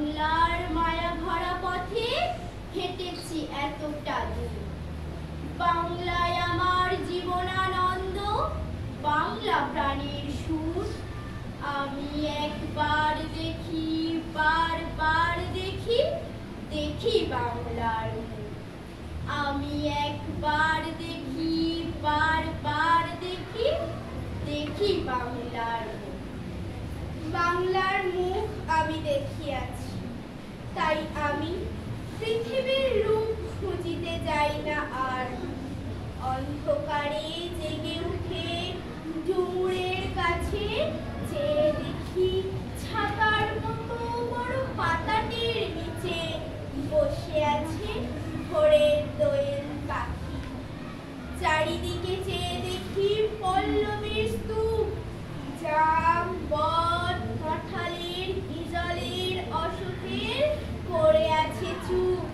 বাংলার মায়া ভরা পথে হেঁটেছি এতটা দূর। বাংলায় আমার জীবনানন্দ, বাংলা প্রাণের সুর। আমি একবার দেখি, বারবার দেখি, দেখি বাংলার মুখ। আমি একবার দেখি, বারবার দেখি, দেখি বাংলার মুখ। বাংলার মুখ আমি দেখিয়াছি, তাই আমি পৃথিবীর রূপ খুঁজিতে যাই না আর। অন্ধকারে জেগে উঠে ডুমুরের কাছে যে দেখি ছাতার মতো বড় পাতাটির নিচে বসে আছে ভোরের দোয়েল পাখি। চারিদিকে চেয়ে দেখি পল্লবীর স্তূপ, জাম, বট, কাঁঠালের, হিজলের, অশোকের পড়ে আছে চুপ।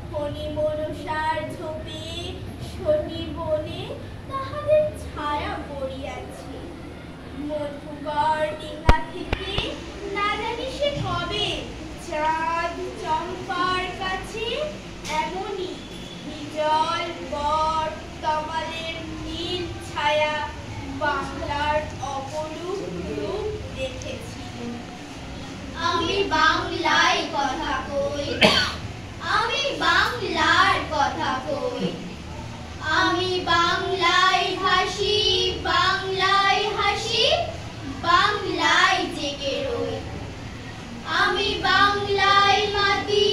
ফণী মনসার ঝোপে শনি বনে তাহাদের ছায়া পড়িয়াছে। মধুকর ডিঙা থেকে না জানি সে কবে চাঁদ চম্পার কাছে এমনই হিজল, বট, তমালের নীল ছায়া বাংলার অপরূপ রূপ দেখেছি। আমি বাংলায় কথা কই, আমি বাংলার কথা কই। আমি বাংলায় ভাসি, বাংলায় হাসি, বাংলায় জেগে রই। আমি বাংলায় মাতি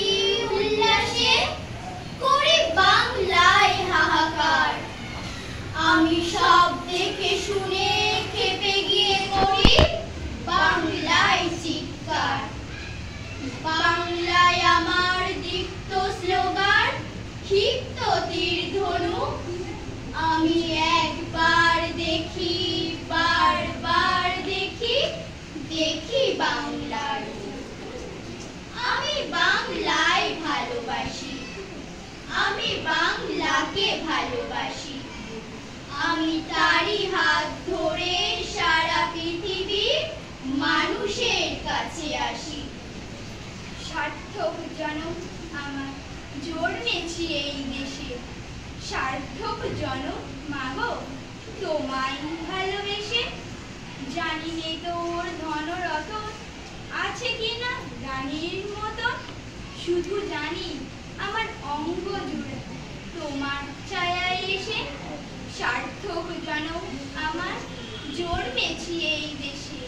উল্লাসে, করি বাংলায় হাহাকার। আমি সব দেখে শুনে খেপে গিয়ে করি বাংলায় চিৎকার। বাংলায় আমার দীপ্ত স্লোগান, ক্ষিপ্ত তীর ধনুক। আমি একবার দেখি, বারবার দেখি, দেখি বাংলার মুখ। আমি বাংলায় ভালোবাসি, আমি বাংলাকে ভালোবাসি। আমি তারই হাত ধরে সারা পৃথিবীর মানুষের কাছে আসি। সার্থক জনম আমার জন্মেছি এই দেশে, সার্থক জনম মাগো তোমায় ভালোবেসে। জানি নে তোর ধনরতন আছে কিনা রানীর মতন, শুধু জানি আমার অঙ্গ জুড়ে তোমার ছায়ায় এসে। সার্থক জনম আমার জন্মেছি এই দেশে।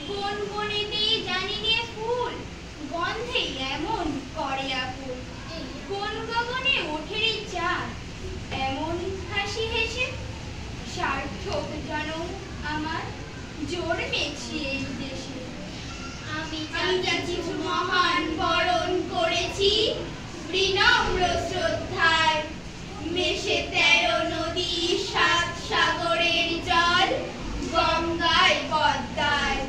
কোন বনেতে জানি নে ফুল গন্ধে এমন করে আকুল, কোন গগনে ওঠে রে চাঁদ এমন হাসি হেসে। সার্থক জনম আমার জন্মেছি এই দেশে। আমি যা কিছু মহান বরণ করেছি বিনম্র শ্রদ্ধায়। মেশে 13 নদী, 7 সাগরের জল, গঙ্গায় পদ্মায়।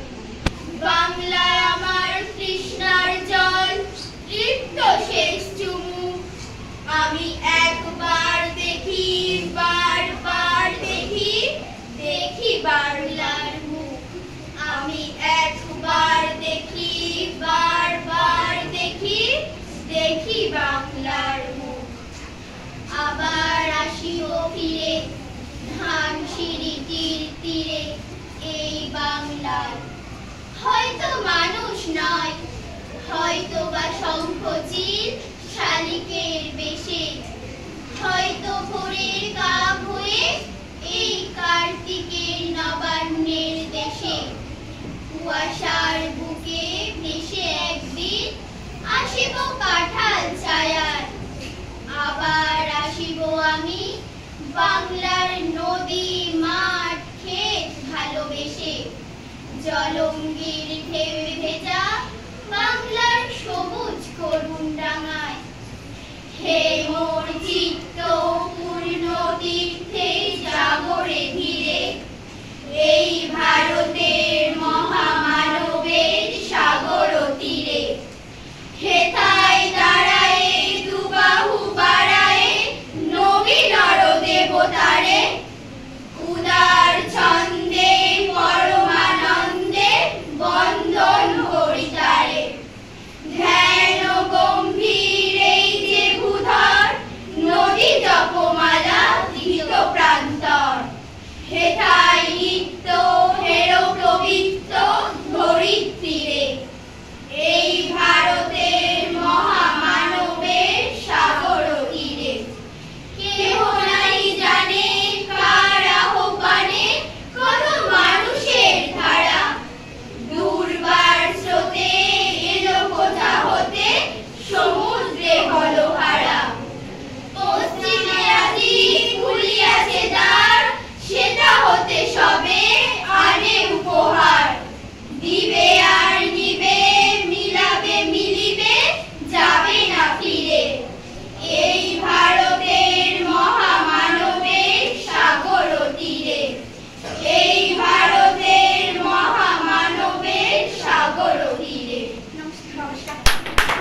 বাংলায় আমার তৃষ্ণার জল, তৃপ্ত শেষ চুমুক। আমি একবার দেখি, বারবার দেখি, দেখি বাংলার মুখ। আমি একবার দেখি, বারবার দেখি, দেখি বাংলার মুখ। আবার আসিব ফিরে ধানসিঁড়ি তীর তীরে এই বাংলায়। হয়তো মানুষ নয়, হয়তো বা শঙ্খচিল শালিকের বেশে, হয়তো ভোরের কাক হয়ে এই কার্তিকের নবান্নের দেশে। কুয়াশার বুকে ভেসে একদিন আসিব কাঁঠাল ছায়ার। আবার আসিব আমি বাংলার নদী, মাঠ, ক্ষেত ভালোবেসে। জলঙ্গির ঢেউ